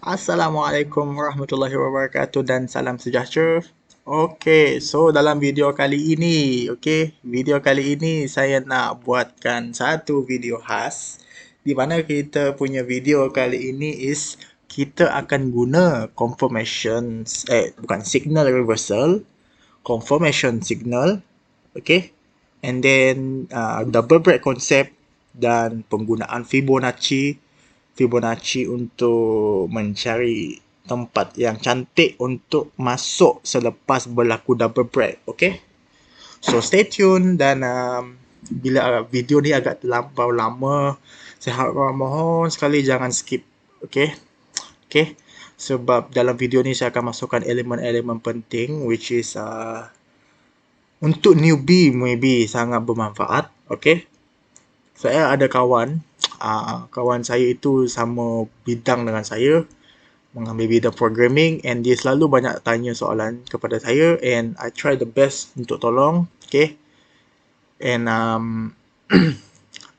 Assalamualaikum warahmatullahi wabarakatuh dan salam sejahtera. Okey, so dalam video kali ini, saya nak buatkan satu video khas di mana kita punya video kali ini is kita akan guna signal reversal, confirmation signal, okey. And then double break concept dan penggunaan Fibonacci untuk mencari tempat yang cantik untuk masuk selepas berlaku double break. Okay? So stay tune dan bila video ni agak terlampau lama, saya harap mohon sekali jangan skip. Okay? Okay? Sebab dalam video ni saya akan masukkan elemen-elemen penting which is untuk newbie maybe sangat bermanfaat. Okay? Saya ada kawan saya itu sama bidang dengan saya, mengambil bidang programming, and dia selalu banyak tanya soalan kepada saya and I try the best untuk tolong. Okay, and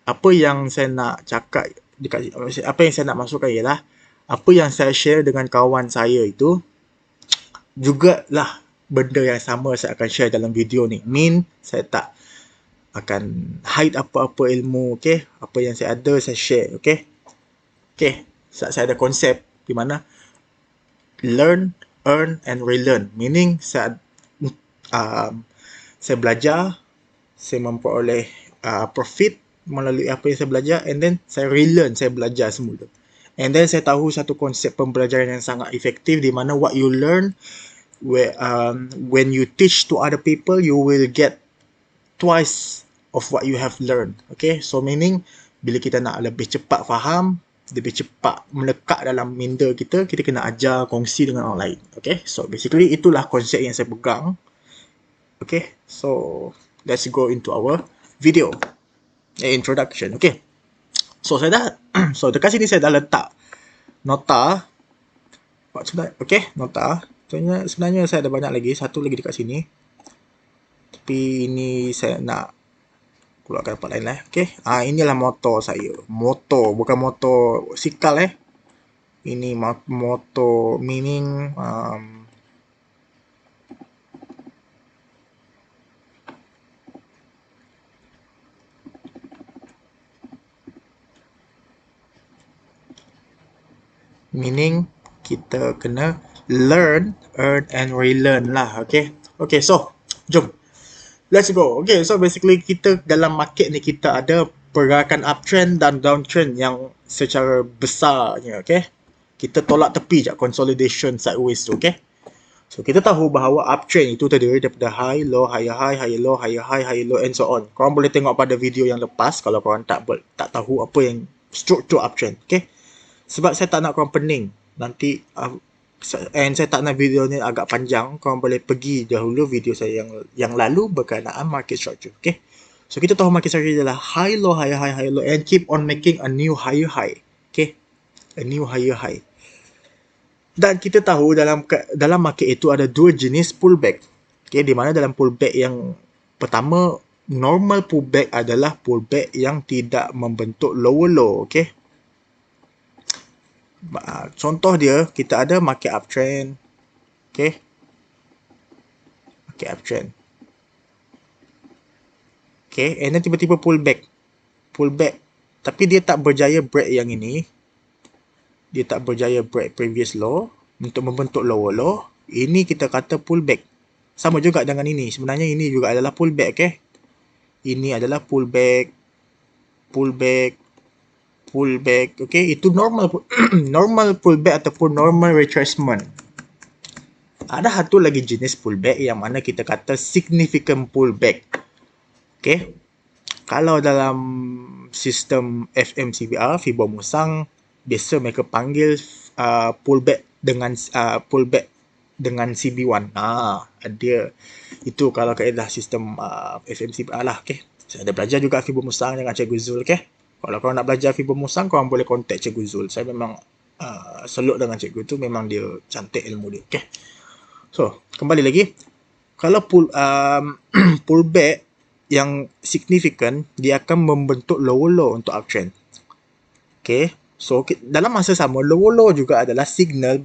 apa yang saya nak cakap apa yang saya nak masukkan ialah apa yang saya share dengan kawan saya itu jugalah benda yang sama saya akan share dalam video ni. Saya tak akan hide apa-apa ilmu, okay? Apa yang saya ada, saya share, okay? Okay, saya ada konsep di mana learn, earn, and relearn. Meaning, saya belajar, saya memperoleh profit melalui apa yang saya belajar, and then saya relearn, saya belajar semula. And then, saya tahu satu konsep pembelajaran yang sangat efektif di mana what you learn, when you teach to other people, you will get twice of what you have learned. Okay, so meaning bila kita nak lebih cepat faham, lebih cepat melekat dalam minda kita kena ajar, kongsi dengan orang lain. Okay, so basically itulah konsep yang saya pegang. Okay, so let's go into our video introduction. Okay, so saya dah so dekat sini saya dah letak nota. Okay, nota. Sebenarnya saya ada banyak lagi, satu lagi dekat sini. Tapi ini saya nak keluarkan tempat lain lah. Okay. Inilah motor saya. Motor. Bukan motor sikal Ini motor meaning kita kena learn, earn and relearn lah. Okay. Okay, so jom. Let's go. Okay, so basically kita dalam market ni kita ada pergerakan uptrend dan downtrend yang secara besarnya, okay? Kita tolak tepi je consolidation sideways tu, okay? So kita tahu bahawa uptrend itu terdiri daripada high, low, higher high, higher low, higher high, higher low and so on. Korang boleh tengok pada video yang lepas kalau korang tak tahu apa yang struktur uptrend, okay? Sebab saya tak nak korang pening. Nanti saya tak nak video ni agak panjang, korang boleh pergi dahulu video saya yang lalu berkenaan market structure. Okay, so kita tahu market structure adalah high low higher high higher low and keep on making a new higher high. Okay, a new higher high. Dan kita tahu dalam market itu ada dua jenis pullback. Okay, di mana dalam pullback yang pertama, normal pullback adalah pullback yang tidak membentuk lower low. Okay, contoh dia, kita ada market uptrend. Okay, market uptrend. Okay, and then tiba-tiba pullback, tapi dia tak berjaya break yang ini. Dia tak berjaya break previous low untuk membentuk lower low. Ini kita kata pullback. Sama juga dengan ini. Sebenarnya ini juga adalah pullback. Okay, ini adalah pullback. Okay, itu normal normal pullback ataupun normal retracement. Ada satu lagi jenis pullback yang mana kita kata significant pullback. Okay, kalau dalam sistem FMCBR, Fibo Musang, biasa mereka panggil pullback dengan CB1. Dia itu kalau kaedah sistem FMCBR lah. Okay, saya ada belajar juga Fibo Musang dengan Cikgu Zul. Okay, kalau korang nak belajar Fibo Musang, korang boleh contact Cikgu Zul. Saya memang seluk dengan cikgu tu, memang dia cantik ilmu dia. Okay, so kembali lagi, kalau pullback yang significant, dia akan membentuk lower low untuk uptrend. Okay, So dalam masa sama, low juga adalah signal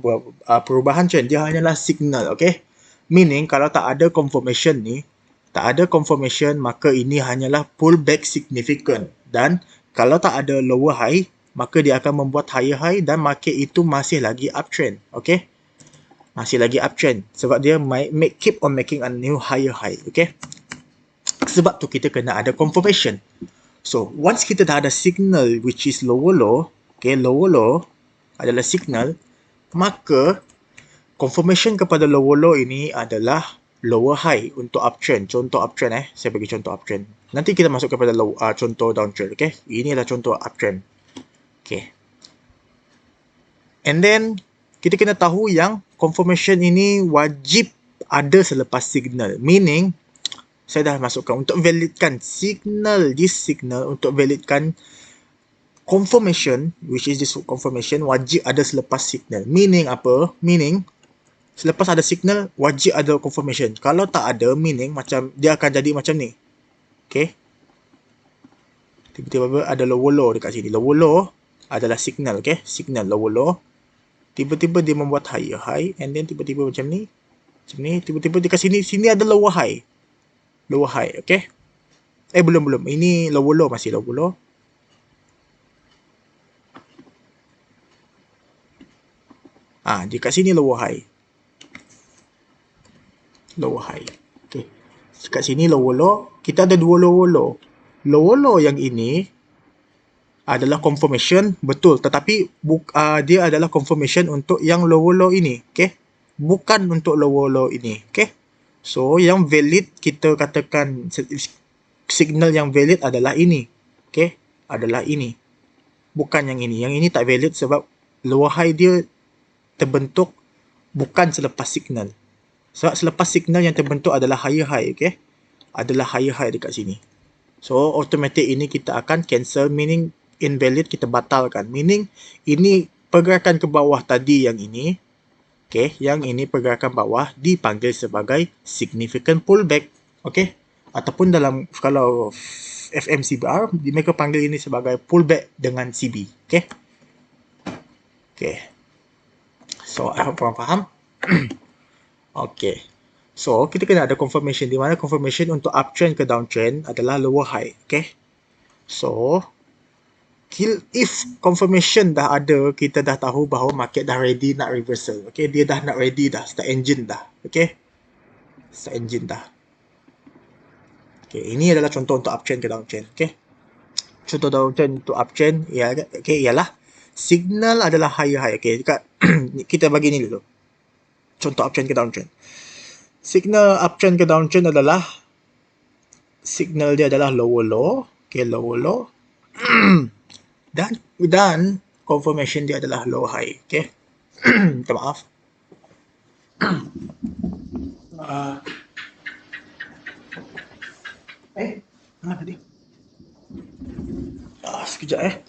perubahan trend. Dia hanyalah signal, okay? Meaning kalau tak ada confirmation ni, tak ada confirmation, maka ini hanyalah pullback significant. Dan kalau tak ada lower high, maka dia akan membuat higher high dan market itu masih lagi uptrend, okay? Masih lagi uptrend sebab dia keep on making a new higher high, okay? Sebab tu kita kena ada confirmation. So once kita dah ada signal which is lower low, okay, lower low adalah signal, maka confirmation kepada lower low ini adalah lower high untuk uptrend. Contoh uptrend saya bagi contoh uptrend. Nanti kita masuk kepada contoh downtrend, okay? Ini adalah contoh uptrend. Okay. And then kita kena tahu yang confirmation ini wajib ada selepas signal. Meaning saya dah masukkan untuk validkan signal, this signal untuk validkan confirmation, which is this confirmation wajib ada selepas signal. Meaning apa? Meaning selepas ada signal wajib ada confirmation. Kalau tak ada, meaning macam dia akan jadi macam ni. Okay. Tiba-tiba ada lower low dekat sini. Lower low adalah signal, okay? Signal lower low. Tiba-tiba dia membuat higher high and then tiba-tiba macam ni. Macam ni, tiba-tiba dekat sini ada lower high. Lower high, okay? Belum. Ini lower low, masih lower low. Dekat sini lower high. Lower high. Okay. Dekat sini lower low. Kita ada dua lower low. Lower low yang ini adalah confirmation, betul. Tetapi dia adalah confirmation untuk yang lower low ini. Okay. Bukan untuk lower low ini. Okay. So, yang valid kita katakan signal yang valid adalah ini. Okay. Adalah ini. Bukan yang ini. Yang ini tak valid sebab lower high dia terbentuk bukan selepas signal. Sebab selepas signal yang terbentuk adalah higher high. Okay. Adalah higher high dekat sini. So, automatic ini kita akan cancel, meaning invalid, kita batalkan. Meaning, ini pergerakan ke bawah tadi yang ini. Okay, yang ini pergerakan bawah dipanggil sebagai significant pullback. Okay, ataupun dalam, kalau FMCBR, mereka panggil ini sebagai pullback dengan CB. Okay. Okay. So, I hope korang faham. Okay. So, kita kena ada confirmation, di mana confirmation untuk uptrend ke downtrend adalah lower high. Okay. So, if confirmation dah ada, kita dah tahu bahawa market dah ready nak reversal. Okay, dia dah nak ready dah, start engine dah. Okay. Start engine dah. Okay, ini adalah contoh untuk uptrend ke downtrend. Okay. Contoh downtrend untuk uptrend, ialah signal adalah higher high. Okay, kita bagi ni dulu. Contoh uptrend ke downtrend. Signal uptrend ke downtrend adalah signal dia adalah lower low, okay, lower low. dan confirmation dia adalah low high, okay. Minta maaf. Mana tadi? Sekejap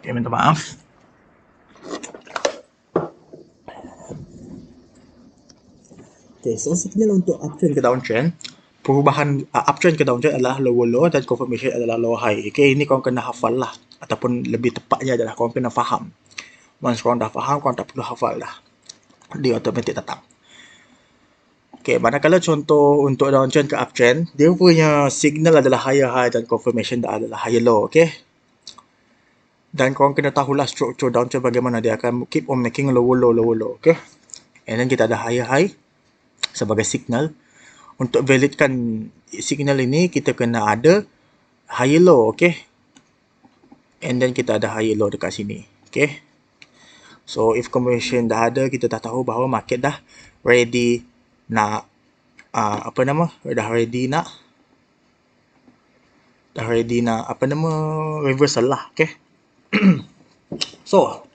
Okay, minta maaf. Okay, so signal untuk uptrend ke downtrend, perubahan uptrend ke downtrend adalah lower low dan confirmation adalah lower high. Okay, ini korang kena hafal lah. Ataupun lebih tepatnya adalah korang kena faham. Once korang dah faham, korang tak perlu hafal dah. Dia automatic datang. Okay, manakala contoh untuk downtrend ke uptrend, dia punya signal adalah higher high dan confirmation adalah higher low. Okay. Dan korang kena tahulah struktur downtrend bagaimana. Dia akan keep on making lower low, lower low. Okay. And then kita ada higher high sebagai signal. Untuk validkan signal ini, kita kena ada higher low. Okay. And then kita ada higher low dekat sini. Okay. So, if confirmation dah ada, kita dah tahu bahawa market dah ready nak, dah ready nak reversal lah. Okay. So,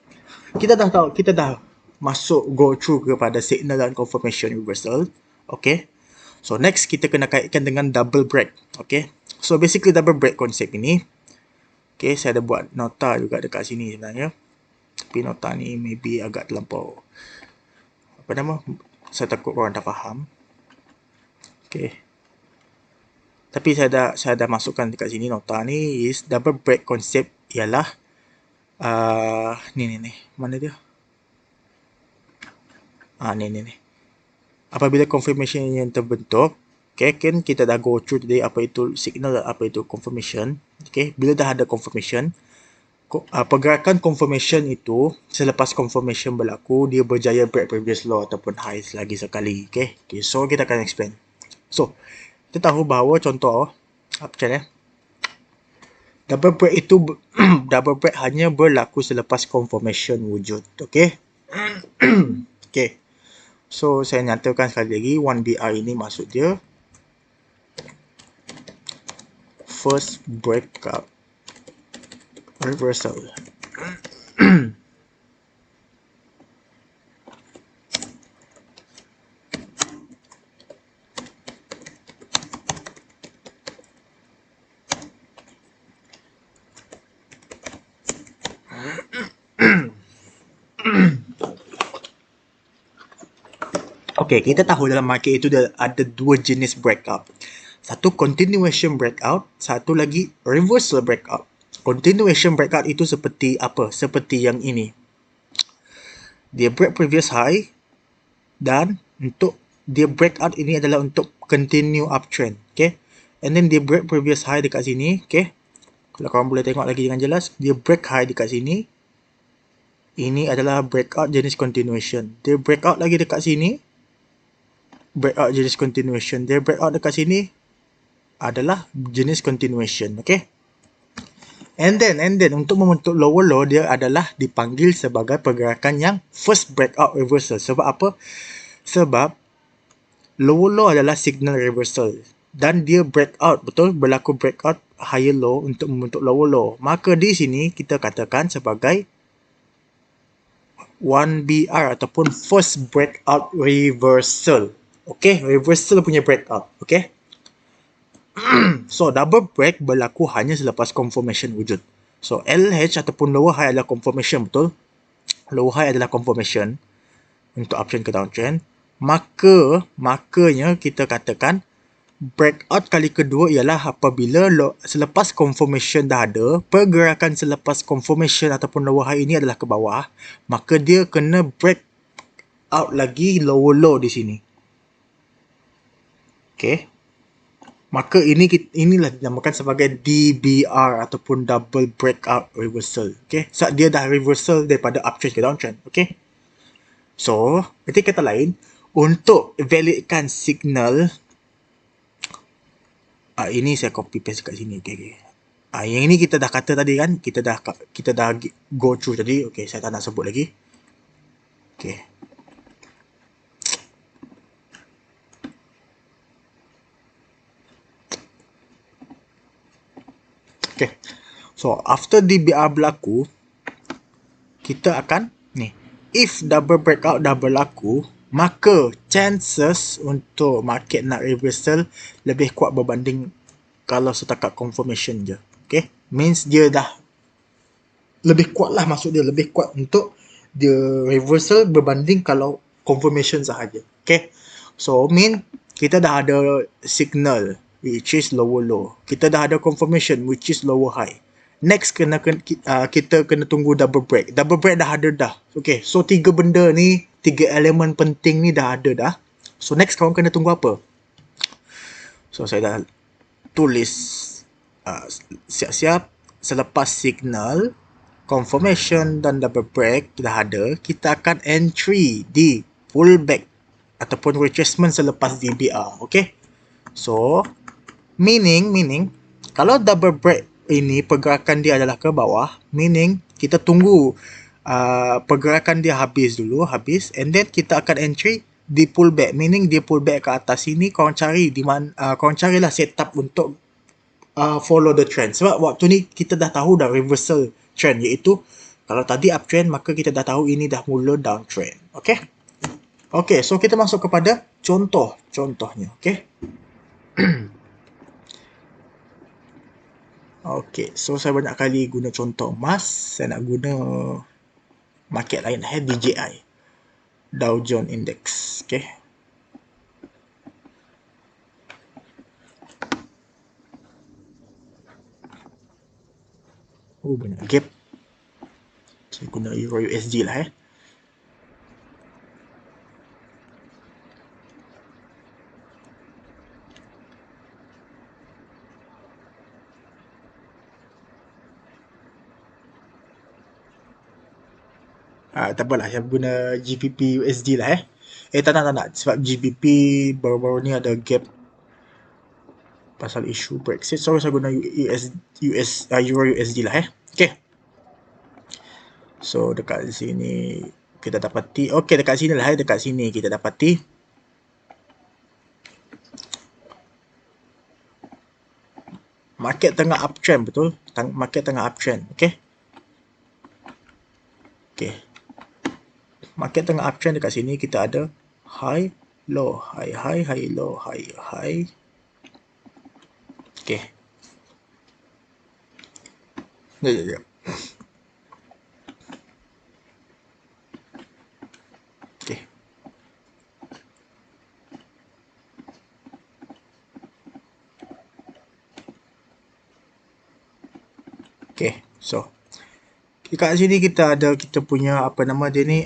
kita dah tahu, kita dah masuk go through kepada signal dan confirmation reversal. Okay. So, next kita kena kaitkan dengan double break. Okay. So, basically double break konsep ini, Okay, saya ada buat nota juga dekat sini sebenarnya. Tapi nota ni maybe agak terlampau, apa nama, saya takut korang tak faham. Okay. Tapi saya dah masukkan dekat sini nota ni is double break concept ialah ni. Mana dia? Ni. Apabila confirmation yang terbentuk, okay, kan kita dah go through tadi apa itu signal, apa itu confirmation. Okay, bila dah ada confirmation, pergerakan confirmation itu selepas confirmation berlaku, dia berjaya break previous law ataupun high lagi sekali. Okay, so kita akan explain. So, kita tahu bahawa contoh uptrend double break itu double break hanya berlaku selepas confirmation wujud. Okay. Okay. So, saya nyatakan sekali lagi 1BR ini maksud dia first breakup reversal. Okay, kita tahu dalam market itu ada dua jenis breakout. Satu continuation breakout, satu lagi reversal breakout. Continuation breakout itu seperti apa? Seperti yang ini. Dia break previous high dan untuk dia breakout ini adalah untuk continue uptrend. Okay. And then dia break previous high dekat sini. Okay. Kalau korang boleh tengok lagi dengan jelas, dia break high dekat sini. Ini adalah breakout jenis continuation. Dia breakout lagi dekat sini. Breakout jenis continuation. Dia breakout dekat sini adalah jenis continuation. Okay. And then untuk membentuk lower low, dia adalah dipanggil sebagai pergerakan yang first breakout reversal. Sebab apa? Sebab lower low adalah signal reversal dan dia breakout, betul, berlaku breakout higher low untuk membentuk lower low. Maka di sini kita katakan sebagai 1BR ataupun first breakout reversal. Okay, reversal punya breakout. Okay. So, double break berlaku hanya selepas confirmation wujud. So, LH ataupun lower high adalah confirmation, betul? Lower high adalah confirmation untuk uptrend ke downtrend. Makanya kita katakan breakout kali kedua ialah apabila selepas confirmation dah ada, pergerakan selepas confirmation ataupun lower high ini adalah ke bawah, maka dia kena break out lagi lower low di sini. Okay. Maka inilah dinamakan sebagai DBR ataupun double breakout reversal. Okay. Saat dia dah reversal daripada uptrend ke downtrend. Okay. So, berarti kata lain, untuk evaluatekan signal, ini saya copy paste kat sini. Okay. Yang ini kita dah kata tadi kan, kita dah go through tadi. Okay, saya tak nak sebut lagi. Okay. Okay. So, after DBR berlaku, kita akan ni. If double breakout dah berlaku, maka chances untuk market nak reversal lebih kuat berbanding kalau setakat confirmation je. Okay. Means dia dah lebih kuat lah, maksud dia lebih kuat untuk dia reversal berbanding kalau confirmation sahaja. Okay. So, mean kita dah ada signal which is lower low. Kita dah ada confirmation which is lower high. Next kita kena tunggu double break. Double break dah ada dah. Okay, so tiga benda ni, tiga elemen penting ni dah ada dah. So next korang kena tunggu apa? So saya dah tulis siap-siap. Selepas signal, confirmation dan double break dah ada, kita akan entry di pullback ataupun retracement selepas DBR. Okay. So meaning kalau double break ini pergerakan dia adalah ke bawah, meaning kita tunggu pergerakan dia habis and then kita akan entry di pullback, meaning dia pullback ke atas sini. Korang cari di mana, korang carilah setup untuk follow the trend. Sebab waktu ni kita dah tahu dah reversal trend, iaitu kalau tadi uptrend maka kita dah tahu ini dah mula downtrend. Okay. Okay, so kita masuk kepada contohnya. Okay. Okay, so saya banyak kali guna contoh emas. Saya nak guna market lain DJI, Dow Jones Index. Okay. Oh, banyak gap. Saya guna Euro USD lah tak apalah, saya guna GBP USD lah tak nak. Sebab GBP baru-baru ni ada gap pasal isu Brexit. So, saya guna Euro USD lah Okay. So, dekat sini kita dapati. Okay, dekat sini lah dekat sini kita dapati. Market tengah uptrend, betul? Market tengah uptrend, okay? Okay. Market tengah uptrend dekat sini kita ada high, low, high, high, high, low, high, high. Okay. Sekejap. Okay. Okay, so dekat sini kita ada kita punya apa nama dia ni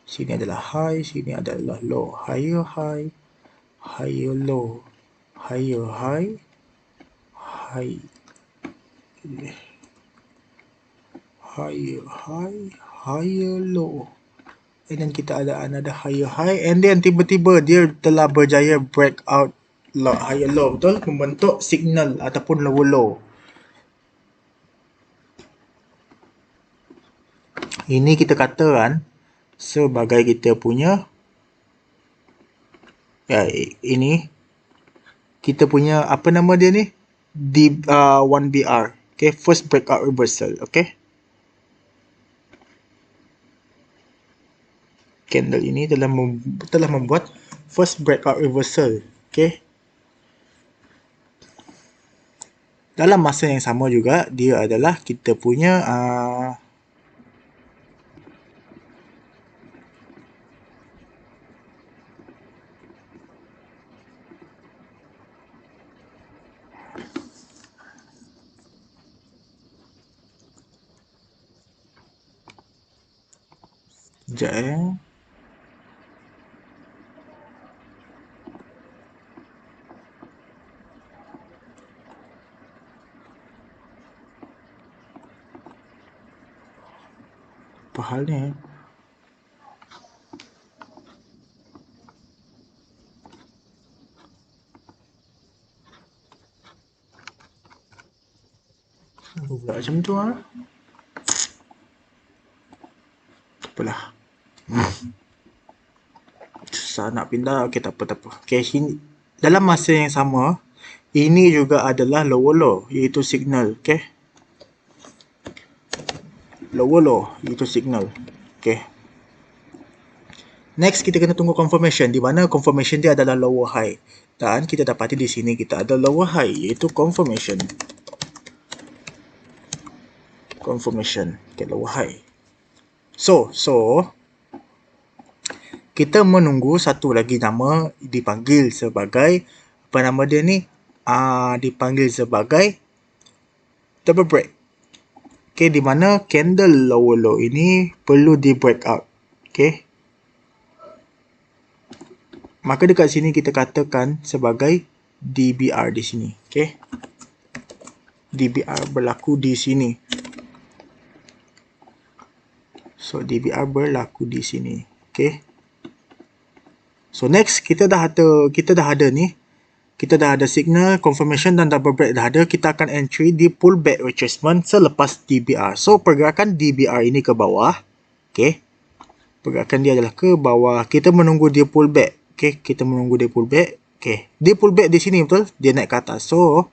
sini adalah high, sini adalah low, higher high, higher low, higher high, high, higher high, higher low. And then kita ada another higher high, and then tiba-tiba dia telah berjaya break out higher low, betul? Membentuk signal ataupun lower low. Ini kita katakan sebagai kita punya ini kita punya apa nama dia ni? 1BR. Okay, first breakout reversal. Okay. Candle ini telah membuat first breakout reversal. Okay. Dalam masa yang sama juga, dia adalah kita punya sekejap apa hal ni pula macam tu apalah susah nak pindah. Okay, tak apa. Okay, dalam masa yang sama, ini juga adalah lower low, iaitu signal. Okay, lower low iaitu signal. Okay, next kita kena tunggu confirmation, di mana confirmation dia adalah lower high, dan kita dapati di sini kita ada lower high, iaitu confirmation. Okay, lower high. So kita menunggu satu lagi nama dipanggil sebagai apa nama dia ni? Dipanggil sebagai double break. Okay, di mana candle lower low ini perlu di break out. Okay. Maka dekat sini kita katakan sebagai DBR di sini. Okay. DBR berlaku di sini. So, DBR berlaku di sini. Okay. So, next kita dah ada ni. Kita dah ada signal, confirmation dan double break dah ada. Kita akan entry di pullback retracement selepas DBR. So, pergerakan DBR ini ke bawah. Okay. Pergerakan dia adalah ke bawah. Kita menunggu dia pullback. Okay. Kita menunggu dia pullback. Okay. Dia pullback di sini, betul? Dia naik ke atas. So,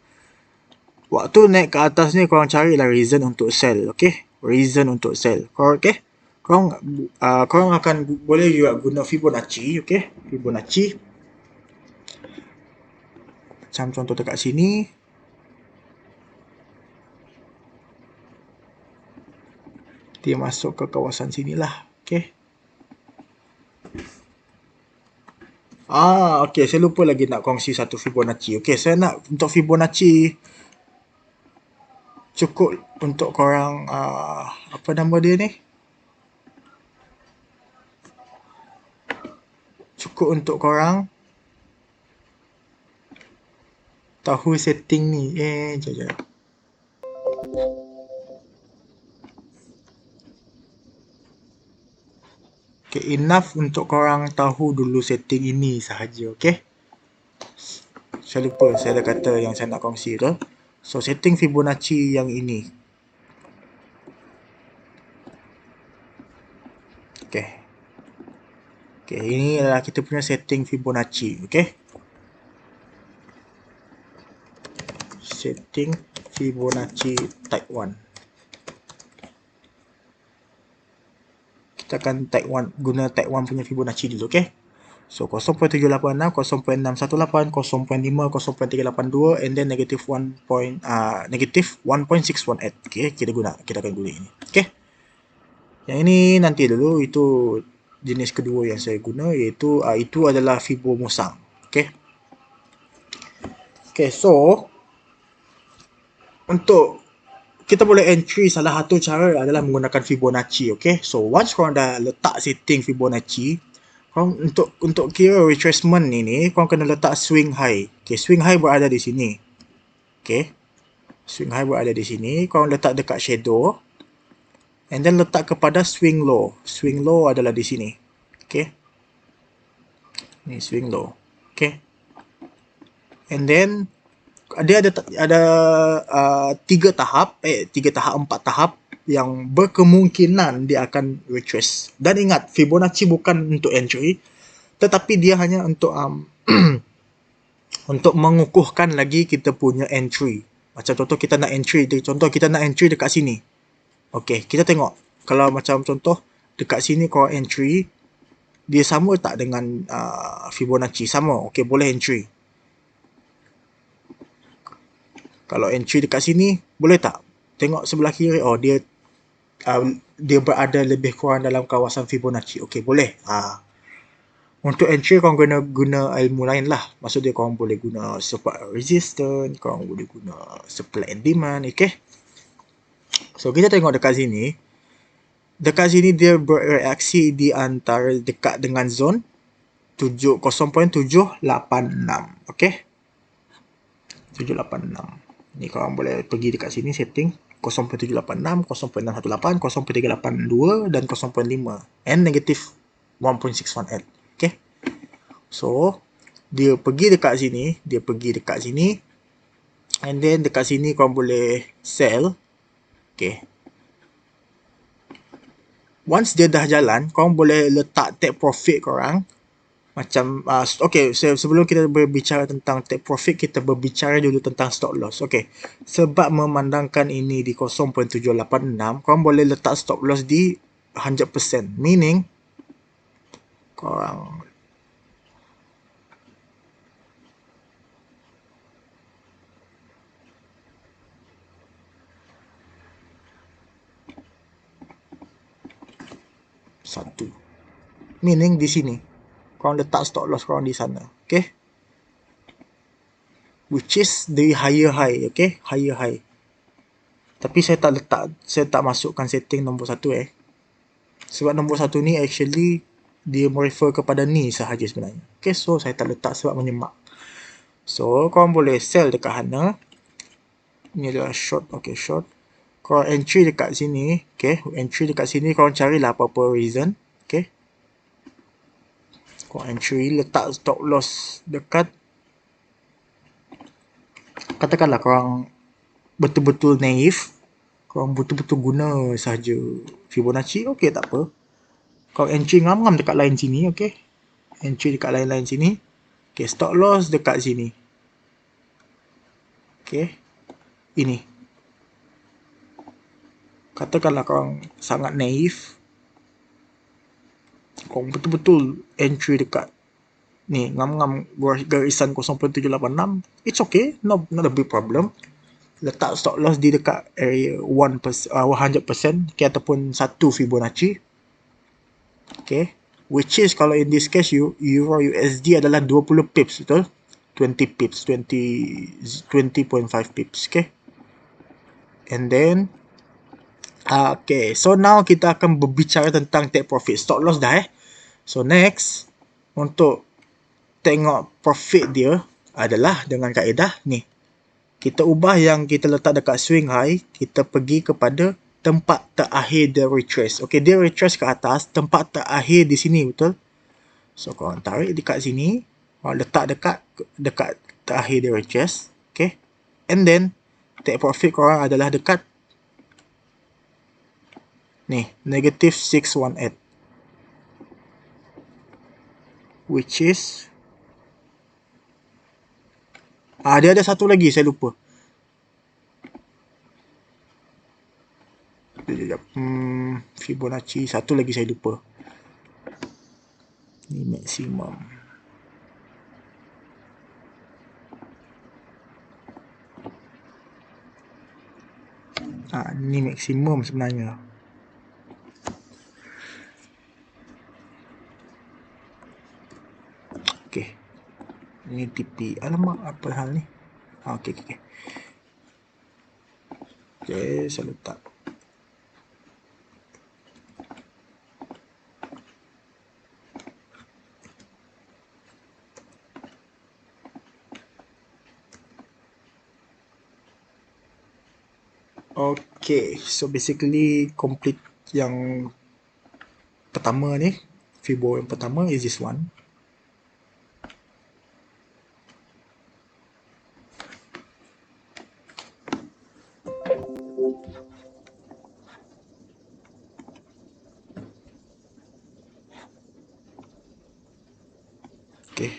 waktu naik ke atas ni, korang carilah reason untuk sell. Okay. Reason untuk sell. Okay. Korang akan boleh juga guna Fibonacci. Okay. Fibonacci. Macam contoh dekat sini. Dia masuk ke kawasan sinilah. Okay. Okay. Saya lupa lagi nak kongsi satu Fibonacci. Okay. Saya nak untuk Fibonacci cukup untuk korang apa nama dia ni? Cukup untuk korang tahu setting ni. Sekejap. Okay, enough untuk korang tahu dulu setting ini sahaja. Okay. Saya lupa saya dah kata yang saya nak kongsi tu. So, setting Fibonacci yang ini. Okay. Okay, ini adalah kita punya setting Fibonacci. Okay. Setting Fibonacci type 1. Kita akan type 1, guna type 1 punya Fibonacci dulu. Okay. So, 0.786, 0.618, 0.5, 0.382 and then negative 1.618. Okay, kita akan guna ini. Okay. Yang ini nanti dulu, itu jenis kedua yang saya guna, iaitu itu adalah Fibo Musang. Okay. Okay, so untuk kita boleh entry, salah satu cara adalah menggunakan Fibonacci. Okay. So once korang dah letak setting Fibonacci, korang untuk kira retracement ni korang kena letak swing high. Okay, swing high berada di sini. Okay, swing high berada di sini. Korang letak dekat shadow. And then letak kepada swing low. Swing low adalah di sini. Okay. Ni swing low. Okay. And then dia ada 4 tahap yang berkemungkinan dia akan retrace. Dan ingat, Fibonacci bukan untuk entry, tetapi dia hanya untuk untuk mengukuhkan lagi kita punya entry. Macam contoh kita nak entry dekat sini. Okey, kita tengok. Kalau macam contoh dekat sini korang entry, dia sama tak dengan Fibonacci? Sama. Okey, boleh entry. Kalau entry dekat sini, boleh tak? Tengok sebelah kiri, dia berada lebih kurang dalam kawasan Fibonacci. Okey, boleh. Untuk entry, korang guna ilmu lain lah. Maksudnya, korang boleh guna support resistance, korang boleh guna supply and demand. Okay. So, kita tengok dekat sini. Dekat sini, dia bereaksi di antara dekat dengan zone 0.786. Okay. 786. Ni korang boleh pergi dekat sini setting 0.786, 0.618, 0.382 dan 0.5 and negative 1.618. Okay. So, dia pergi dekat sini, and then dekat sini korang boleh sell. Okay. Once dia dah jalan, korang boleh letak take profit korang. Macam, okay, sebelum kita berbicara tentang take profit, kita berbicara dulu tentang stop loss. Okay, sebab memandangkan ini di 0.786, korang boleh letak stop loss di 100%. Meaning, korang satu. Meaning di sini. Korang letak stop loss korang di sana. Okay. Which is the higher high. Okay. Higher high. Tapi saya tak masukkan setting nombor 1 Sebab nombor 1 ni actually dia merefer kepada ni sahaja sebenarnya. Okay. So saya tak letak sebab menyemak. So korang boleh sell dekat sana. Ni adalah short. Okay, short. Korang entry dekat sini. Okay. Entry dekat sini korang carilah apa-apa reason. Okay. Korang entry, letak stop loss dekat, katakanlah korang betul-betul naif, korang betul-betul guna sahaja Fibonacci, okey, tak apa. Korang entry ngam-ngam dekat line sini, okey. Entry dekat line-line sini. Okey, stop loss dekat sini. Okey. Ini. Katakanlah korang sangat naif, korang betul-betul entry dekat Ni, ngam-ngam garisan 0.786. It's okay, not a big problem. Letak stop loss di dekat area 100%, okay, ataupun 1 Fibonacci. Okay, which is kalau in this case Euro USD adalah 20 pips, betul? 20 pips, 20.5 pips, okay? And then okay, so now kita akan berbicara tentang take profit. Stop loss dah So next, untuk tengok profit dia adalah dengan kaedah ni. Kita ubah yang kita letak dekat swing high, kita pergi kepada tempat terakhir dia retrace. Okay, dia retrace ke atas, tempat terakhir di sini, betul? So korang tarik dekat sini, korang letak dekat terakhir dia retrace. Okay, and then take profit korang adalah dekat ni, negative 618, which is dia ada satu lagi saya lupa. Fibonacci satu lagi saya lupa. Ni maksimum. Ni maksimum sebenarnya. Okey. Ni TP. Alamak, apa hal ni? Okey. Okey, saya letak. Okay, so basically complete yang pertama ni, Fibo yang pertama is this one. Okay.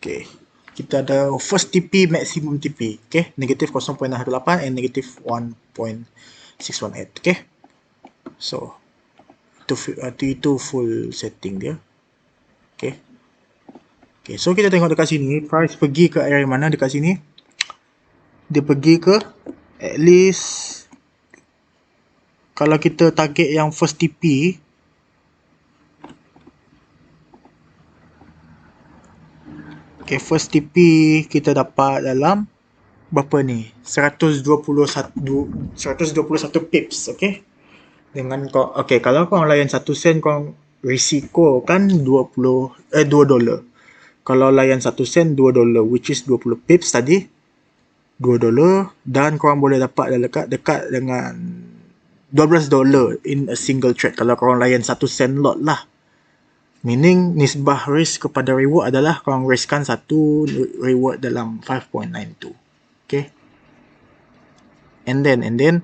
Okay, kita ada first TP, maximum TP. Okay, negative 0.68 and negative 1.618. Okay, so itu full setting dia. Okay. Okay, so kita tengok dekat sini, price pergi ke area mana dekat sini? Dia pergi ke at least, kalau kita target yang first TP, okay, first TP kita dapat dalam berapa ni? 121 pips, okay? Dengan okay, kalau korang layan 1 sen, korang risiko kan 2 dolar. Kalau layan 1 sen, 2 dolar, which is 20 pips tadi, 2 dolar, dan korang boleh dapat dekat dengan 12 dolar in a single trade kalau korang layan 1 sen lot lah. Meaning nisbah risk kepada reward adalah korang riskkan satu reward dalam 5.92. Okay, and then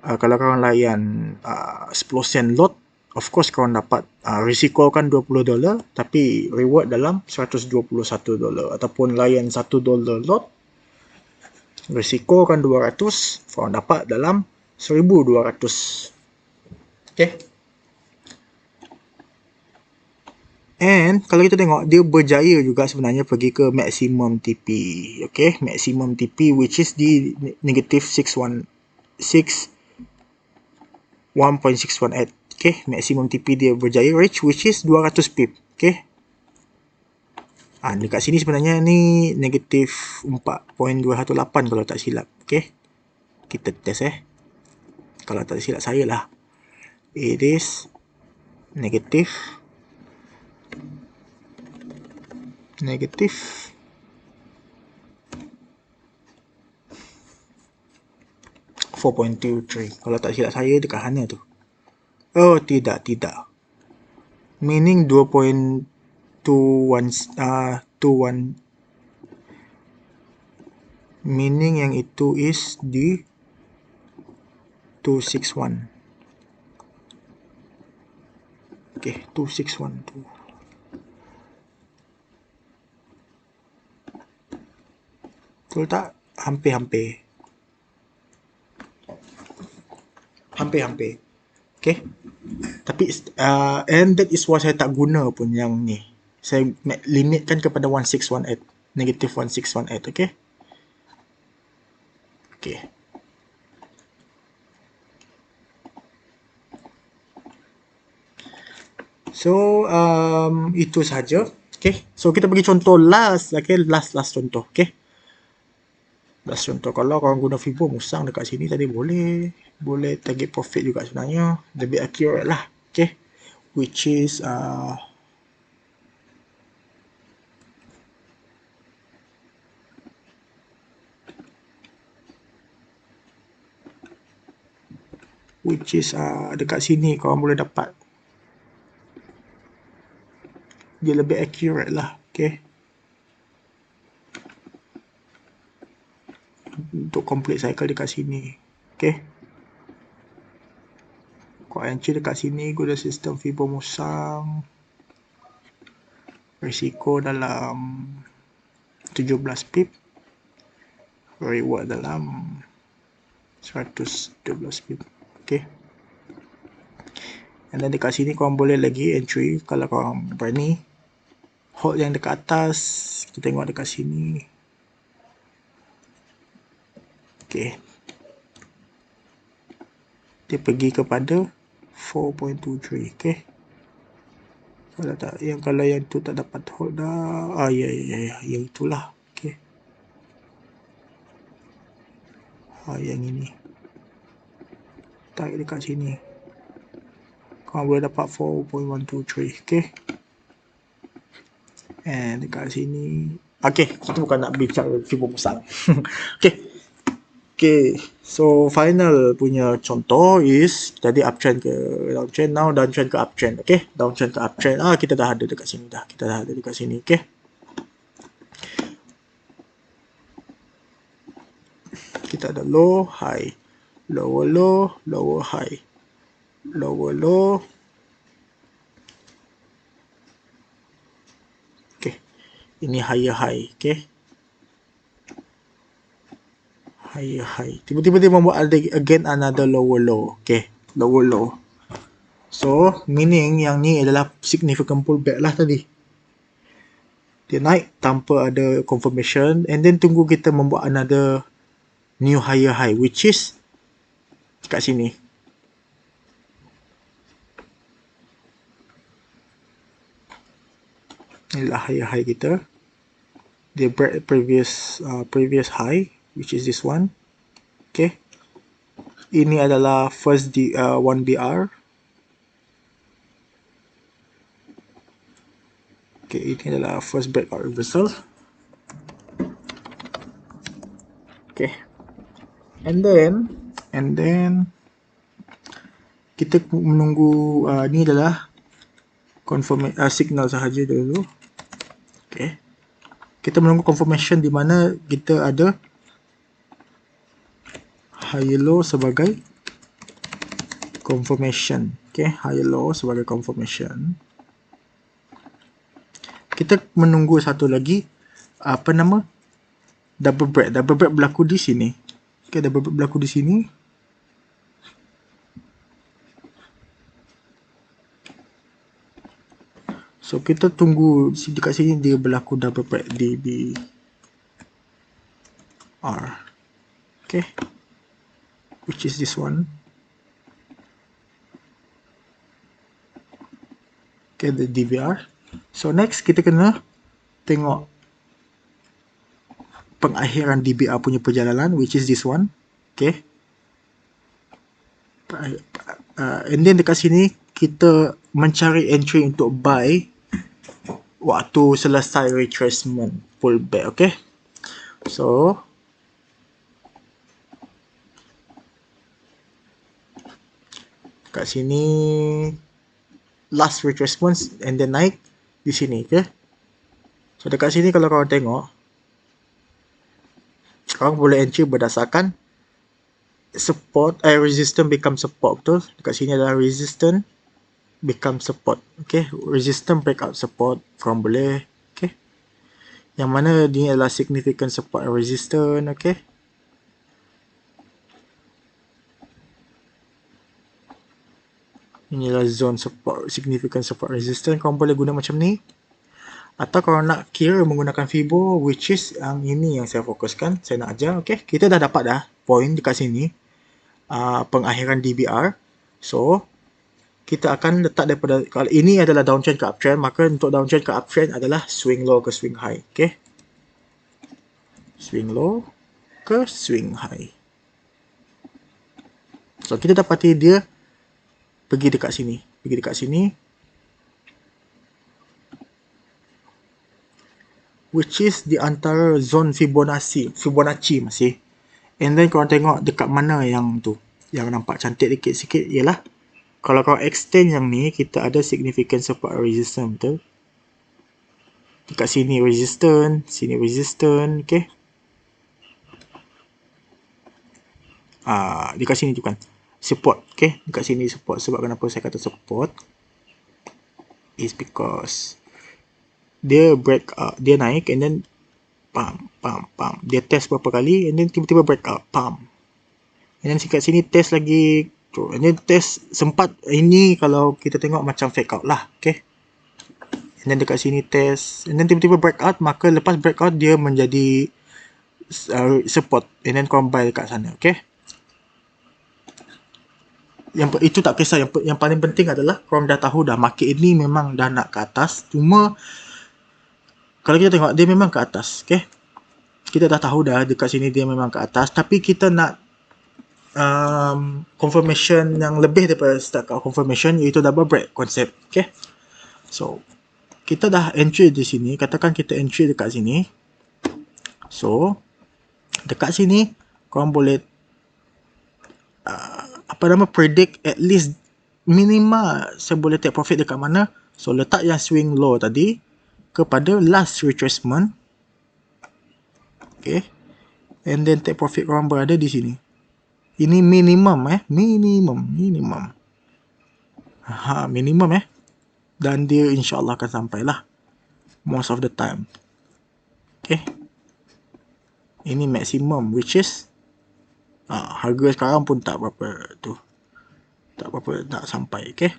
kalau korang layan 10 sen lot, of course korang dapat risiko kan 20 dolar tapi reward dalam 121 dolar. Ataupun layan 1 dolar lot, risiko kan 200, korang dapat dalam 1200. Okay, and kalau kita tengok, dia berjaya juga sebenarnya pergi ke maximum TP. Okay, maximum TP which is di negative 1.618. Okay, maximum TP dia berjaya reach which is 200 pip. Okay, dekat sini sebenarnya ni negative 4.218 kalau tak silap. Okay, kita test kalau tak silap saya lah, it is negative 4.23 kalau tak silap saya dekat sana tu. Oh, tidak. Meaning 2.21 meaning yang itu is di 261. Okay, 2612. Betul tak? Hampir-hampir. Hampir-hampir. Okay. Tapi and that is why saya tak guna pun yang ni. Saya limitkan kepada 1618. Negative 1618. Okay. Okay. So itu saja. Okay. So kita bagi contoh last. Okay. Last contoh. Okay. Last contoh. Kalau korang guna Fibo musang dekat sini tadi boleh target profit juga sebenarnya. Lebih accurate lah. Okay. Which is dekat sini korang boleh dapat. Dia lebih accurate lah. Okay. Untuk complete cycle dekat sini. Okay. Kau entry dekat sini guna sistem Fibo musang. Risiko dalam 17 pip. Reward dalam 112 pip. Okay. And then dekat sini korang boleh lagi entry kalau korang berani. Hold yang dekat atas. Kita tengok dekat sini. Okay. Dia pergi kepada 4.23. Okay. Kalau yang tu tak dapat hold dah. Ya, yang itulah. Okay. Yang ini. Tarik dekat sini. Korang boleh dapat 4.123. Okay. And dekat sini. Okay. Kita bukan nak bincang Fibo musang. Okay. Okay, so final punya contoh is tadi uptrend ke downtrend, now downtrend ke uptrend. Okay, downtrend ke uptrend. Kita dah ada dekat sini dah. Kita dah ada dekat sini. Okay. Kita ada low, high, lower low, lower high, lower low. Okay, ini higher high. Okay. Higher high. Tiba-tiba dia membuat again another lower low. Okay, lower low. So, meaning yang ni adalah significant pullback lah tadi. Dia naik tanpa ada confirmation and then tunggu kita membuat another new higher high which is kat sini. Inilah higher high kita. Dia break previous high which is this one. Okay. Ini adalah first 1BR. Okay, ini adalah first breakout reversal. Okay. And then kita menunggu ni adalah signal sahaja dulu. Okay. Kita menunggu confirmation di mana kita ada high low sebagai confirmation. Okay, high low sebagai confirmation. Kita menunggu satu lagi double break. Double break berlaku di sini. Okay, double break berlaku di sini. So kita tunggu dekat sini dia berlaku double break DBR. Okay. Which is this one. Okay, the DBR. So next kita kena tengok pengakhiran DBR punya perjalanan which is this one. Okay. And then dekat sini kita mencari entry untuk buy waktu selesai retracement pullback. Okay. So kat sini last retracement and then naik di sini. Okay. So dekat sini kalau korang tengok, korang boleh entry berdasarkan support, resistance become support. Betul. Dekat sini adalah resistance become support. Okay. Resistance breakout support korang boleh. Okay. Yang mana dia adalah significant support and resistance, okay. Ini adalah zone support, significant support resistance. Korang boleh guna macam ni. Atau kalau nak kira menggunakan Fibo, which is yang ini yang saya fokuskan, saya nak ajar, okay. Kita dah dapat dah point dekat sini, pengakhiran DBR. So, kita akan letak daripada, kalau ini adalah downtrend ke uptrend, maka untuk downtrend ke uptrend adalah swing low ke swing high, okay. Swing low ke swing high. So, kita dapati dia pergi dekat sini, which is di antara zone Fibonacci masih. And then korang tengok dekat mana yang tu, yang nampak cantik sikit ialah kalau korang extend yang ni, kita ada significant support resistance, betul? Dekat sini resistance, sini resistance, okay. Dekat sini tu kan support, okay. Dekat sini support. Sebab kenapa saya kata support is because dia break out, dia naik and then pump. Dia test berapa kali and then tiba-tiba break out, pump. And then dekat sini test lagi, and then test sempat ini kalau kita tengok macam fake out lah, okay. And then dekat sini test and then tiba-tiba break out, maka lepas break out dia menjadi support and then korang buy dekat sana, okay. Yang itu tak kisah, yang paling penting adalah korang dah tahu dah market ini memang dah nak ke atas. Cuma kalau kita tengok dia memang ke atas, okay. Kita dah tahu dah dekat sini dia memang ke atas, tapi kita nak confirmation yang lebih daripada start confirmation, iaitu double break concept, okay. So kita dah entry di sini, katakan kita entry dekat sini. So dekat sini korang boleh predict at least minima saya boleh take profit dekat mana. So letak yang swing low tadi kepada last retracement, okay. And then take profit korang berada di sini. Ini minimum, minimum dan dia insyaAllah akan sampai lah most of the time, okay. Ini maximum, which is harga sekarang pun tak berapa tu, tak sampai, okay.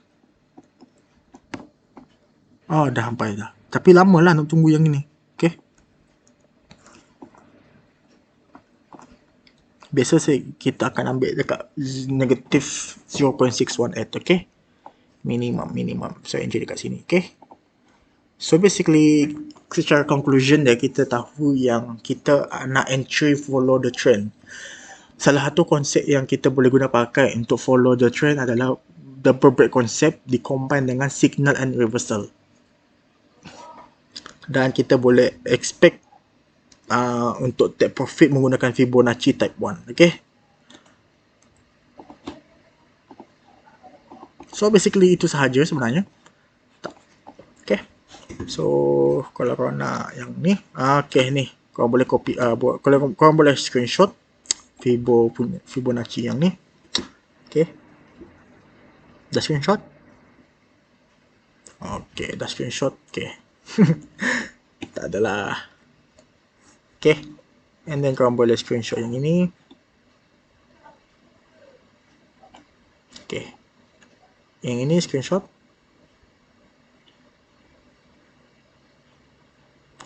Dah sampai dah, tapi lama lah nak tunggu yang ini, okay. Biasa kita akan ambil dekat negative 0.618, okay. Minimum. So entry dekat sini, okay. So basically secara conclusion dia, kita tahu yang kita nak entry follow the trend. Salah satu konsep yang kita boleh guna pakai untuk follow the trend adalah double break concept dikombine dengan signal and reversal. Dan kita boleh expect untuk take profit menggunakan Fibonacci type 1, okay. So basically itu sahaja sebenarnya. Okay. So kalau korang nak yang ni, okay ni, korang boleh copy, korang boleh screenshot Fibonacci yang ni, okay. Dah screenshot? Okay, dah screenshot, okay. Tak adalah, okay. And then korang boleh screenshot yang ini, okay. Yang ini screenshot,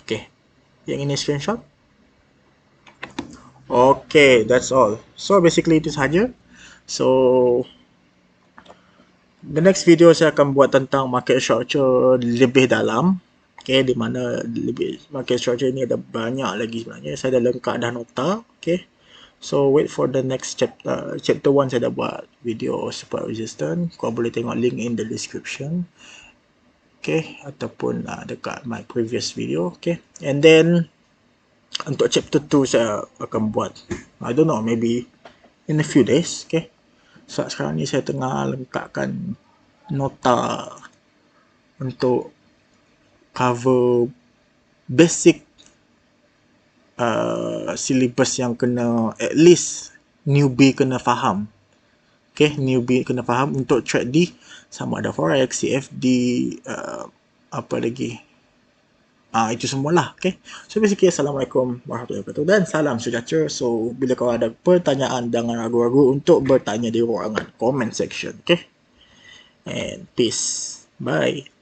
okay. Yang ini screenshot, okay. That's all. So basically itu sahaja. So the next video saya akan buat tentang market structure lebih dalam, okay, di mana lebih market structure ini ada banyak lagi sebenarnya. Saya dah lengkap dah nota, okay. So wait for the next chapter. Chapter 1 saya dah buat video support resistance. Kau boleh tengok link in the description, okay, ataupun dekat my previous video, okay. And then untuk chapter 2 saya akan buat, I don't know, maybe in a few days, okay. So sekarang ni saya tengah lengkapkan nota untuk cover basic syllabus yang kena, at least newbie kena faham, okay. Newbie kena faham untuk trade di sama ada forex, CFD, apa lagi, Itu semualah. Okay. So basically, Assalamualaikum warahmatullahi wabarakatuh dan salam sejahtera. So bila kau ada pertanyaan, jangan ragu-ragu untuk bertanya di ruangan comment section. Okay. And peace. Bye.